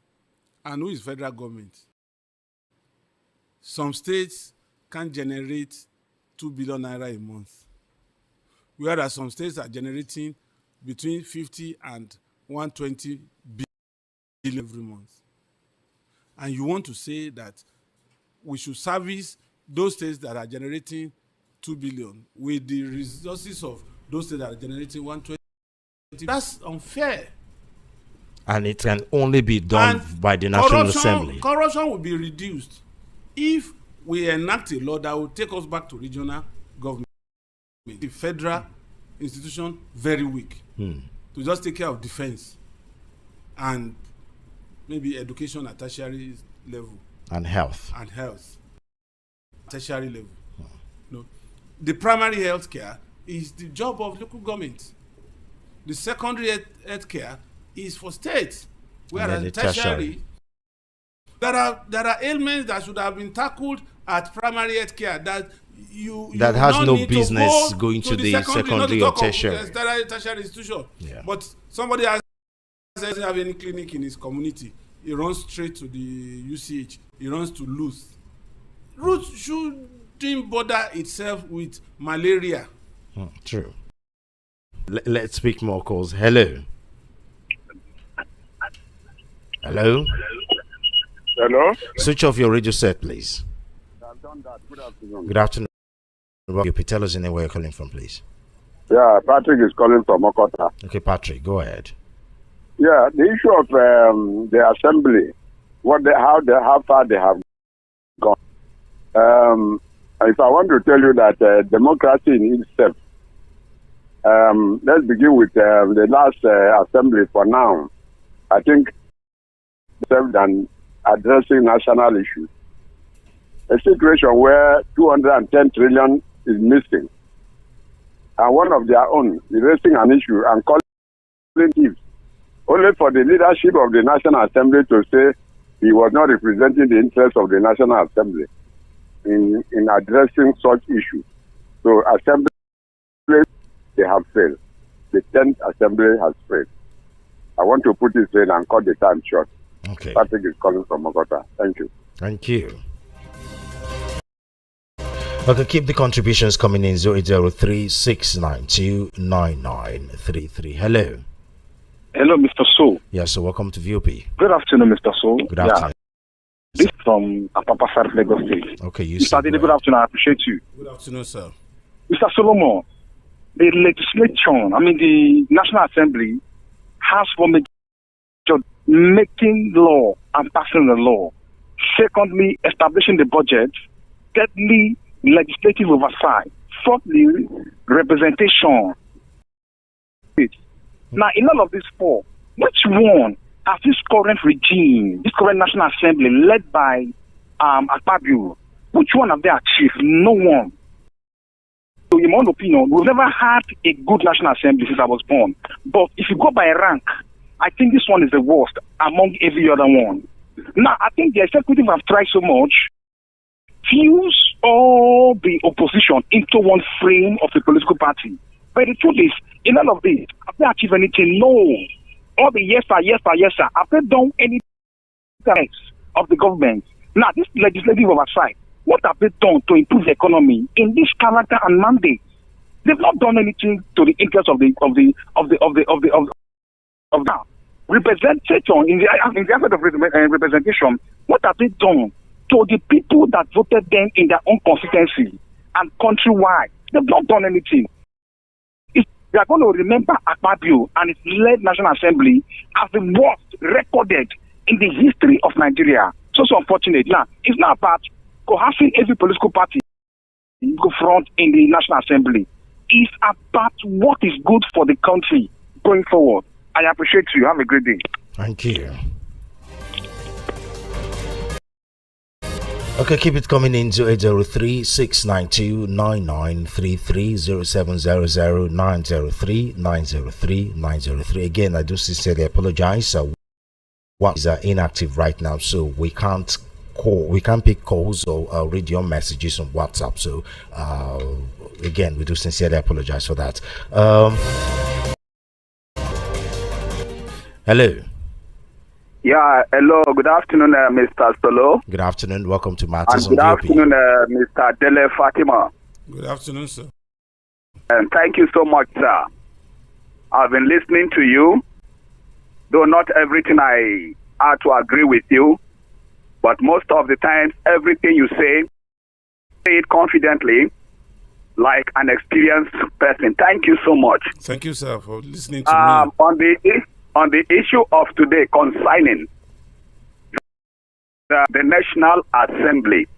And who is federal government? Some states can generate 2 billion naira a month, whereas some states are generating between 50 and 120 billion every month. And you want to say that we should service those states that are generating 2 billion with the resources of those that are generating 120. That's unfair. And it can only be done by the National Assembly. Corruption will be reduced if we enact a law that will take us back to regional government. The federal institution very weak to just take care of defense and maybe education at tertiary level and health tertiary level. No. The primary health care is the job of local government. The secondary health care is for states, whereas the tertiary There are ailments that should have been tackled at primary health care that you has no need business to going to the secondary or tertiary. Tertiary institution. Yeah. But somebody doesn't have any clinic in his community. He runs straight to the UCH. He runs to Luth. Luth shouldn't bother itself with malaria. True. Let's speak more calls. Hello. Hello. Hello. Switch off your radio set, please. I've done that. Good afternoon. Good afternoon. Tell us anywhere you're calling from, please. Yeah, Patrick is calling from Okota. Okay, Patrick, go ahead. Yeah, the issue of the assembly, how far they have gone. If I want to tell you that democracy in itself, let's begin with the last assembly for now. I think served than addressing national issues. A situation where 210 trillion is missing, and one of their own is raising an issue and calling it only for the leadership of the National Assembly to say he was not representing the interests of the National Assembly in addressing such issues. So assembly, they have failed. The 10th assembly has failed. I want to put it in and cut the time short. Okay. Patrick is calling from Mogota. Thank you. Thank you. Okay, keep the contributions coming in. 0803-692-9933. Hello. Hello, Mr. So. Yes, so welcome to VOP. Good afternoon, Mr. So. Good afternoon. This is from Apapa South, Lagos State. Okay, you Mr. Dele, good afternoon. I appreciate you. Good afternoon, sir. Mr. Solomon, the legislation, the National Assembly has for making law and passing the law. Secondly, establishing the budget. Thirdly, legislative oversight. Fourthly, representation. Now, in all of these four, which one has this current regime, this current National Assembly led by Akpabio, which one have they achieved? No one. So in my own opinion, we've never had a good National Assembly since I was born. But if you go by rank, I think this one is the worst among every other one. Now, I think the executive have tried so much fuse all the opposition into one frame of the political party. But the truth is, in all of this, have they achieved anything? No. All the yes sir, have they done anything of the government? Now, this legislative oversight, what have they done to improve the economy in this character and mandate? They've not done anything to the interest of the representation in the aspect of representation. What have they done to the people that voted them in their own constituency and countrywide? They've not done anything. They are going to remember Akpabio and its led National Assembly as the worst recorded in the history of Nigeria. So unfortunate. Now, it's not about coercing every political party to go front in the National Assembly. It's about what is good for the country going forward. I appreciate you. Have a great day. Thank you. Okay, keep it coming in 0803-692-9933 0700-903-903-903. Again, I do sincerely apologize. What is inactive right now, so we can't call, we can't pick calls or read your messages on WhatsApp. So again, we do sincerely apologize for that. Hello. Yeah, hello. Good afternoon, Mr. Solo. Good afternoon. Welcome to Matters on Good VOP. afternoon, Mr. Dele Fanimo. Good afternoon, sir. And thank you so much, sir. I've been listening to you, though not everything I have to agree with you, but most of the times, everything you say it confidently, like an experienced person. Thank you so much. Thank you, sir, for listening to me. On the issue of today concerning the National Assembly,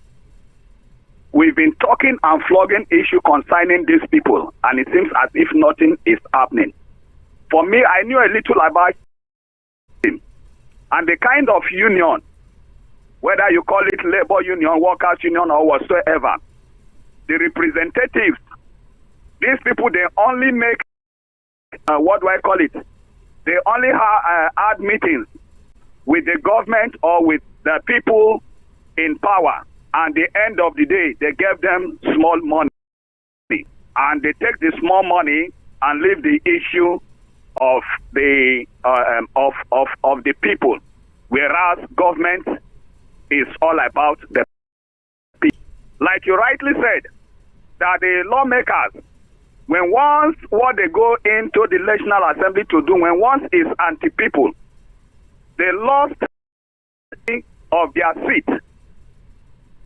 we've been talking and flogging issue concerning these people, and it seems as if nothing is happening. For me, I knew a little about him and the kind of union, whether you call it labor union, workers union, or whatsoever, the representatives, these people, they only make, what do I call it? They only had meetings with the government or with the people in power. And the end of the day, they gave them small money. And they take the small money and leave the issue of the of the people. Whereas government is all about the people. Like you rightly said, that the lawmakers, when once what they go into the National Assembly to do, when once is anti-people, they lost of their seat.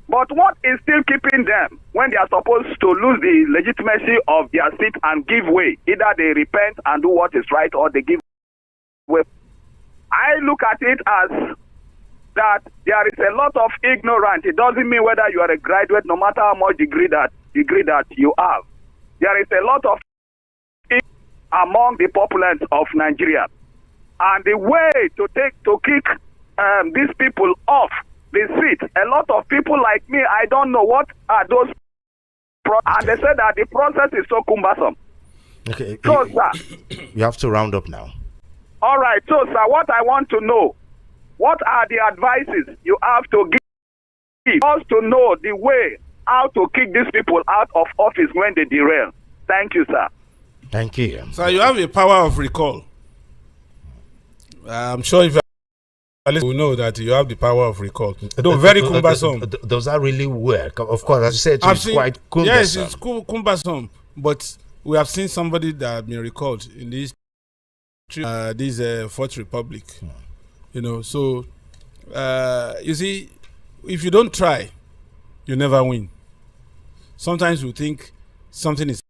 But what is still keeping them when they are supposed to lose the legitimacy of their seat and give way? Either they repent and do what is right, or they give way. I look at it as that there is a lot of ignorance. It doesn't mean whether you are a graduate, no matter how much degree that you have. There is a lot of ignorance among the populace of Nigeria, and the way to kick these people off the seat. A lot of people like me, I don't know what are those, and they say that the process is so cumbersome. Okay. So, sir, you have to round up now. All right. So, sir, what I want to know, what are the advices you have to give us to know the way how to kick these people out of office when they derail? Thank you, sir. Thank you. So you have a power of recall. I'm sure if you know that you have the power of recall. Though very cumbersome. Does that really work? Of course, as you said, it's quite cumbersome. Yes, it's cumbersome. But we have seen somebody that has been recalled in this Fourth Republic. You know, so you see, if you don't try, you never win. Sometimes you think something is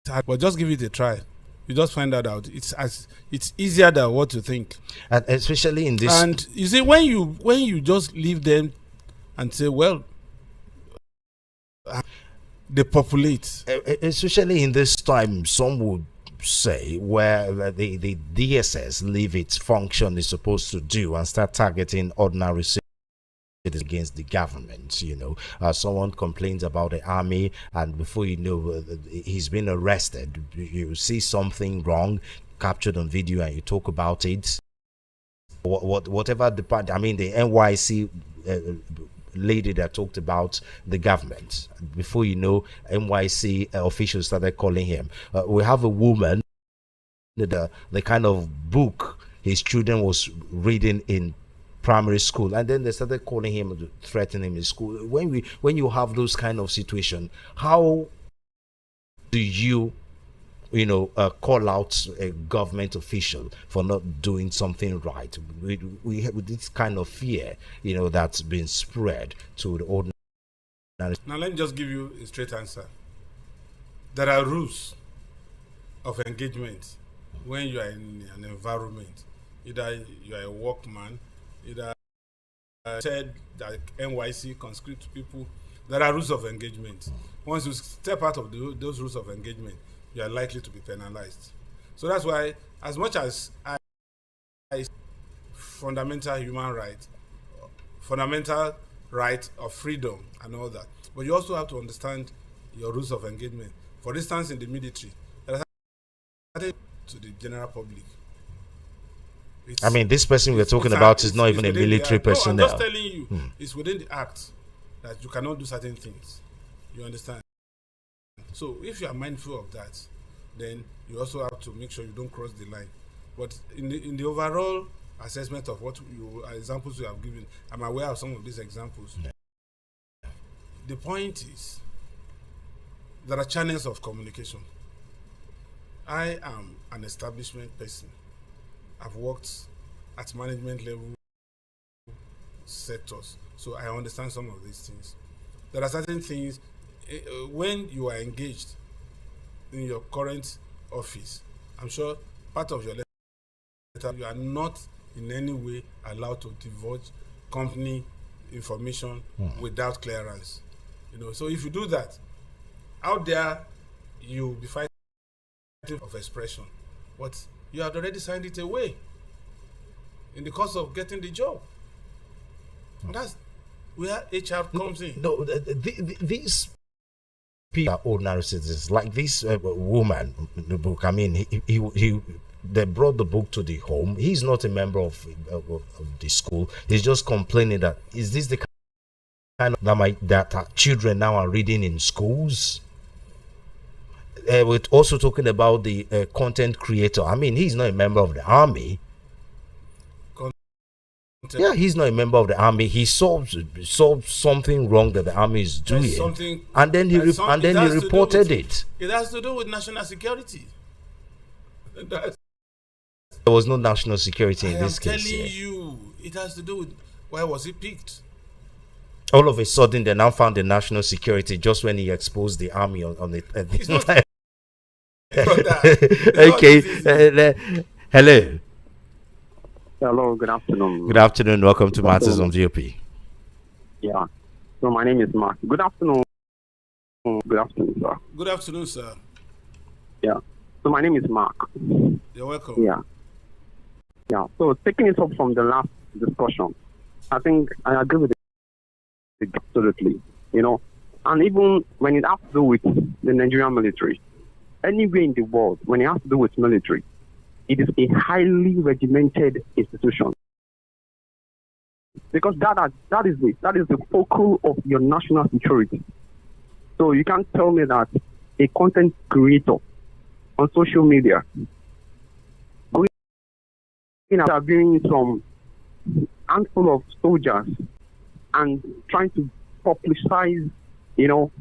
hard, but just give it a try. You just find that out. It's easier than what you think. And especially in this. And you see, when you just leave them and say, well, they populate. Especially in this time, some would say where the DSS leave its function is supposed to do and start targeting ordinary citizens against the government. You know, someone complains about the army, and before you know, he's been arrested. You see something wrong captured on video and you talk about it. Whatever department, I mean, the NYC lady that talked about the government, before you know, NYC officials started calling him. We have a woman, the kind of book his children was reading in primary school, and then they started calling him, threatening him in school. When you have those kind of situation, how do you call out a government official for not doing something right? We have this kind of fear, that's been spread to the ordinary. Now let me just give you a straight answer. There are rules of engagement when you are in an environment. Either you are a workman, either said that NYC conscript people. There are rules of engagement. Once you step out of those rules of engagement, you are likely to be penalized. So that's why, as much as I fundamental human right, fundamental right of freedom and all that, but you also have to understand your rules of engagement. For instance, in the military, there are to the general public. I mean, this person we're talking about is not even a military personnel. No, I'm just telling you, it's within the act that you cannot do certain things. You understand? So if you are mindful of that, then you also have to make sure you don't cross the line. But in the overall assessment of what examples you have given, I'm aware of some of these examples. Yeah. The point is, there are channels of communication. I am an establishment person. I've worked at management level sectors, so I understand some of these things. There are certain things when you are engaged in your current office. I'm sure part of your letter, you are not in any way allowed to divulge company information without clearance. So if you do that, out there you'll be fighting of expression, but you had already signed it away in the course of getting the job. And that's where HR comes in. No, these people are ordinary citizens. Like this woman in the book, I mean, he they brought the book to the home. He's not a member of the school. He's just complaining that, is this the kind of that children now are reading in schools? We're also talking about the content creator. I mean, he's not a member of the army. Yeah, he's not a member of the army. He saw something wrong that the army is doing, and then he reported it. It has to do with national security. There was no national security in this case. I'm telling you, it has to do with why was he picked. All of a sudden, they now found the national security just when he exposed the army on it. Okay. Hello. Hello, good afternoon. Good afternoon. Welcome to Matters on VOP. Yeah. So my name is Mark. Good afternoon. Good afternoon, sir. Good afternoon, sir. Yeah. So my name is Mark. You're welcome. Yeah. Yeah. So taking it up from the last discussion, I think I agree with it absolutely. You know, and even when it has to do with the Nigerian military, anywhere in the world, when it has to do with military, it is a highly regimented institution, because that is the focal of your national security. So you can't tell me that a content creator on social media interviewing some handful of soldiers and trying to publicize, you know,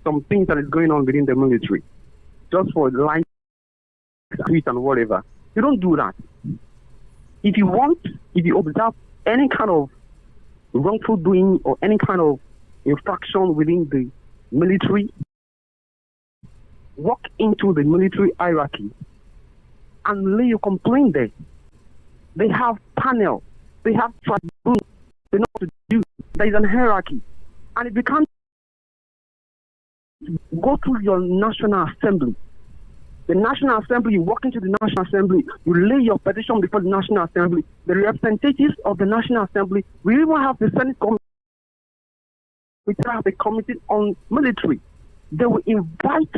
some things that is going on within the military, just for likes, tweets, and whatever. You don't do that. If you observe any kind of wrongful doing or any kind of infraction within the military, walk into the military hierarchy and lay your complaint there. They have panel, they have tribunal, they know what to do. There is an hierarchy. And if you can't go to your National Assembly, the National Assembly, you walk into the National Assembly, you lay your petition before the National Assembly. The representatives of the National Assembly, we even have the Senate Committee, we have a committee on military. They will invite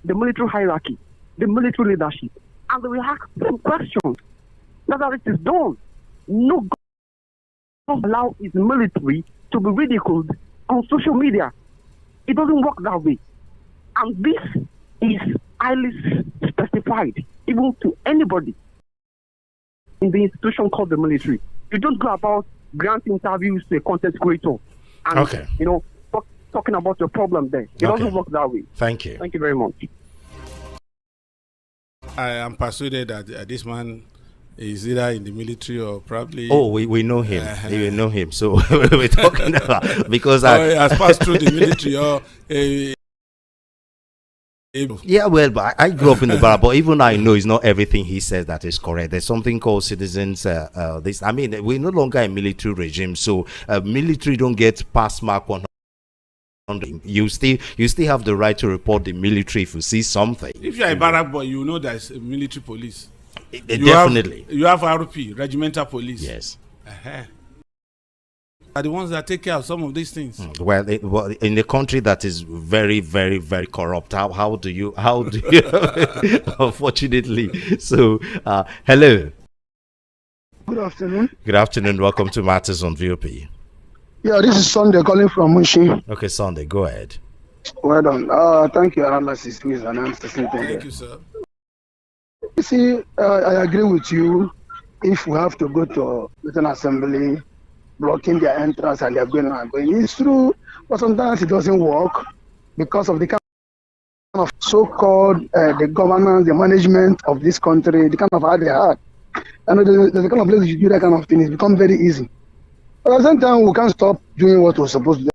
the military hierarchy, the military leadership, and they will ask them questions. That's how it is done. No government allow its military to be ridiculed on social media. It doesn't work that way. And this is highly specified, even to anybody in the institution called the military. You don't go about granting interviews to a content creator and, you know, talking about your problem there. It doesn't work that way. Thank you. Thank you very much. I am persuaded that this man is either in the military or probably... Oh, we know him. We know him. So we're talking about... Because he has passed through the military or... Yeah, well, but I grew up in the bar, but even I know it's not everything he says that is correct. There's something called citizens. This, I mean, we're no longer a military regime, so military don't get pass mark 100. You still have the right to report the military if you see something. If you're a barrack boy, you know there's a military police. Definitely. You have RP, regimental police. Yes. Are the ones that take care of some of these things. Well, in a country that is very, very, very corrupt, how do you unfortunately. So hello. Good afternoon. Good afternoon. Welcome to Matters on VOP. Yeah, this is Sunday calling from Mushin. Okay, Sunday, go ahead. Well done. Thank you, Analysis. Thank you, sir. You see, I agree with you. If we have to go to an assembly, blocking their entrance and they're going on going, it's true, but sometimes it doesn't work because of the kind of so-called the governance, the management of this country, the kind of how they are. And the kind of place you do that kind of thing, it's become very easy. But at the same time, we can't stop doing what we're supposed to do.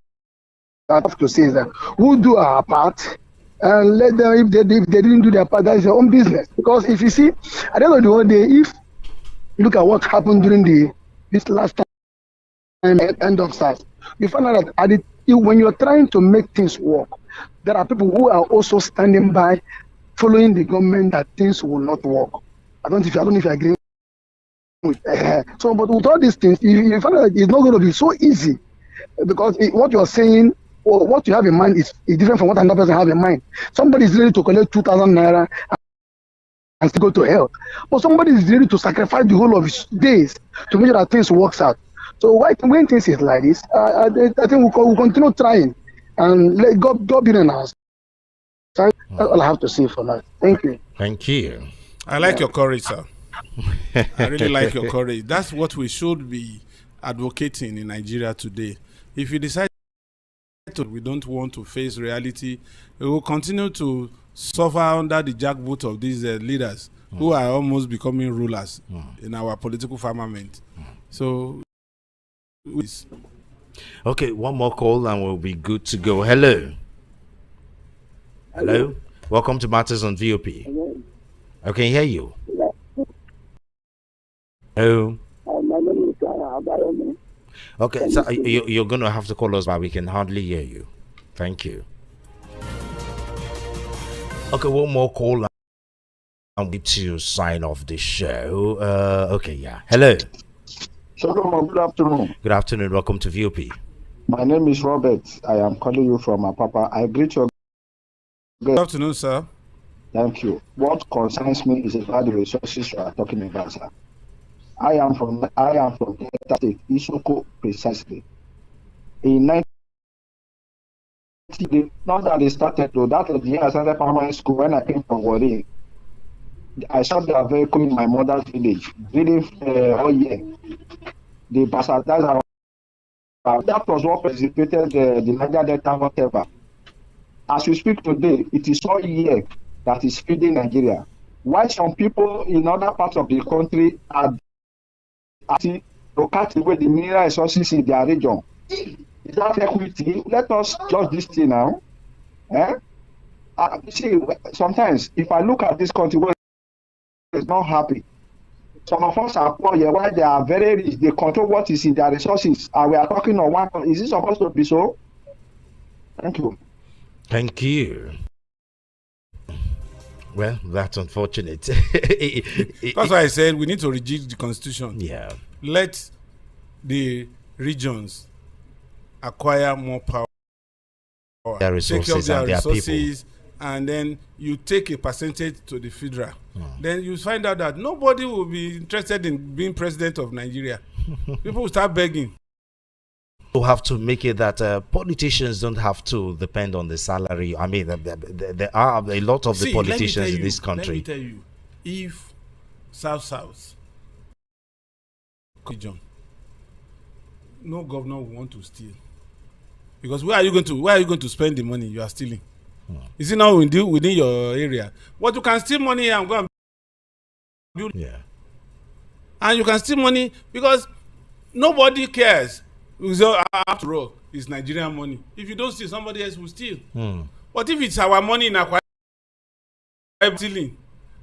I have to say is that we'll do our part and let them, if they didn't do their part, that is their own business. Because if you see, at the end of the whole day, if you look at what happened during this last time, end of SARS, you find out that when you're trying to make things work, there are people who are also standing by, following the government that things will not work. I don't know if you agree with so, but with all these things, you find out that it's not going to be so easy, because what you're saying or what you have in mind is different from what another person have in mind. Somebody is ready to collect 2,000 naira and still go to hell. But somebody is ready to sacrifice the whole of his days to make sure that things works out. So when things is like this, I think we'll continue trying and let God be in us. That's all I have to say for that. Thank you. Thank you. I like your courage, sir. I really like your courage. That's what we should be advocating in Nigeria today. If you decide we don't want to face reality, we will continue to suffer under the jackboot of these leaders who are almost becoming rulers in our political firmament. So, okay, one more call and we'll be good to go. Hello. Hello. Welcome to Matters on VOP. I can hear you. Hello. My name is Okay, so you're going to have to call us back. We can hardly hear you. Thank you. Okay, one more call. I'm going to sign off the show. Okay, yeah. Hello. Solomon, good afternoon. Good afternoon. Welcome to VOP. My name is Robert. I am calling you from Apapa. I greet you. Good afternoon, sir. Thank you. What concerns me is about the resources you are talking about, sir. I am from Delta State, Isoko precisely. In 1990, not that they started though, that was the year I started primary school when I came from Warri. I saw their vehicle in my mother's village, all year. The bastardize around. That was what precipitated the Niger Delta whatever. As we speak today, it is all year that is feeding Nigeria. Why some people in other parts of the country are to cut away the mineral resources in their region? Is that equity? Let us judge this thing now. See, sometimes if I look at this country where it's not happy, some of us are poor here while they are very rich. They control what is in their resources, and we are talking on one. Is it supposed to be so? Thank you. Thank you. Well, that's unfortunate. That's why I said we need to rejig the constitution. Yeah. Let the regions acquire more power. Their resources take up and their their resources, people. and then you take a percentage to the federal. Then you find out that nobody will be interested in being president of Nigeria. People will start begging. You have to make it that politicians don't have to depend on the salary. I mean, there are a lot of the politicians in this country. Let me tell you, if South region, no governor will want to steal, because where are you going to spend the money you are stealing? Is it not within your area? But you can steal money and go and build. Yeah. And you can steal money because nobody cares. After all, it's Nigerian money. If you don't steal, somebody else will steal. But if it's our money in our stealing,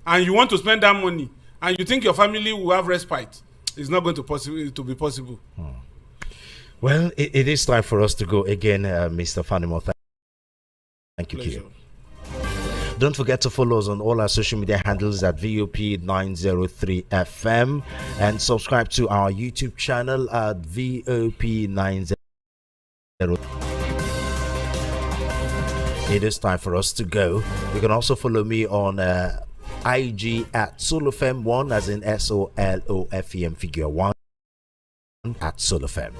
and you want to spend that money, and you think your family will have respite, it's not going to be possible. Well, it is time for us to go again, Mr. Fanimo. Thank you, Pleasure. Q. Don't forget to follow us on all our social media handles at VOP903FM and subscribe to our YouTube channel at VOP903. It is time for us to go. You can also follow me on IG at Solofem1, as in SOLOFEM figure 1 at Solofem.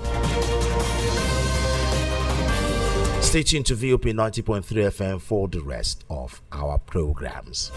Stay tuned to VOP 90.3 FM for the rest of our programs.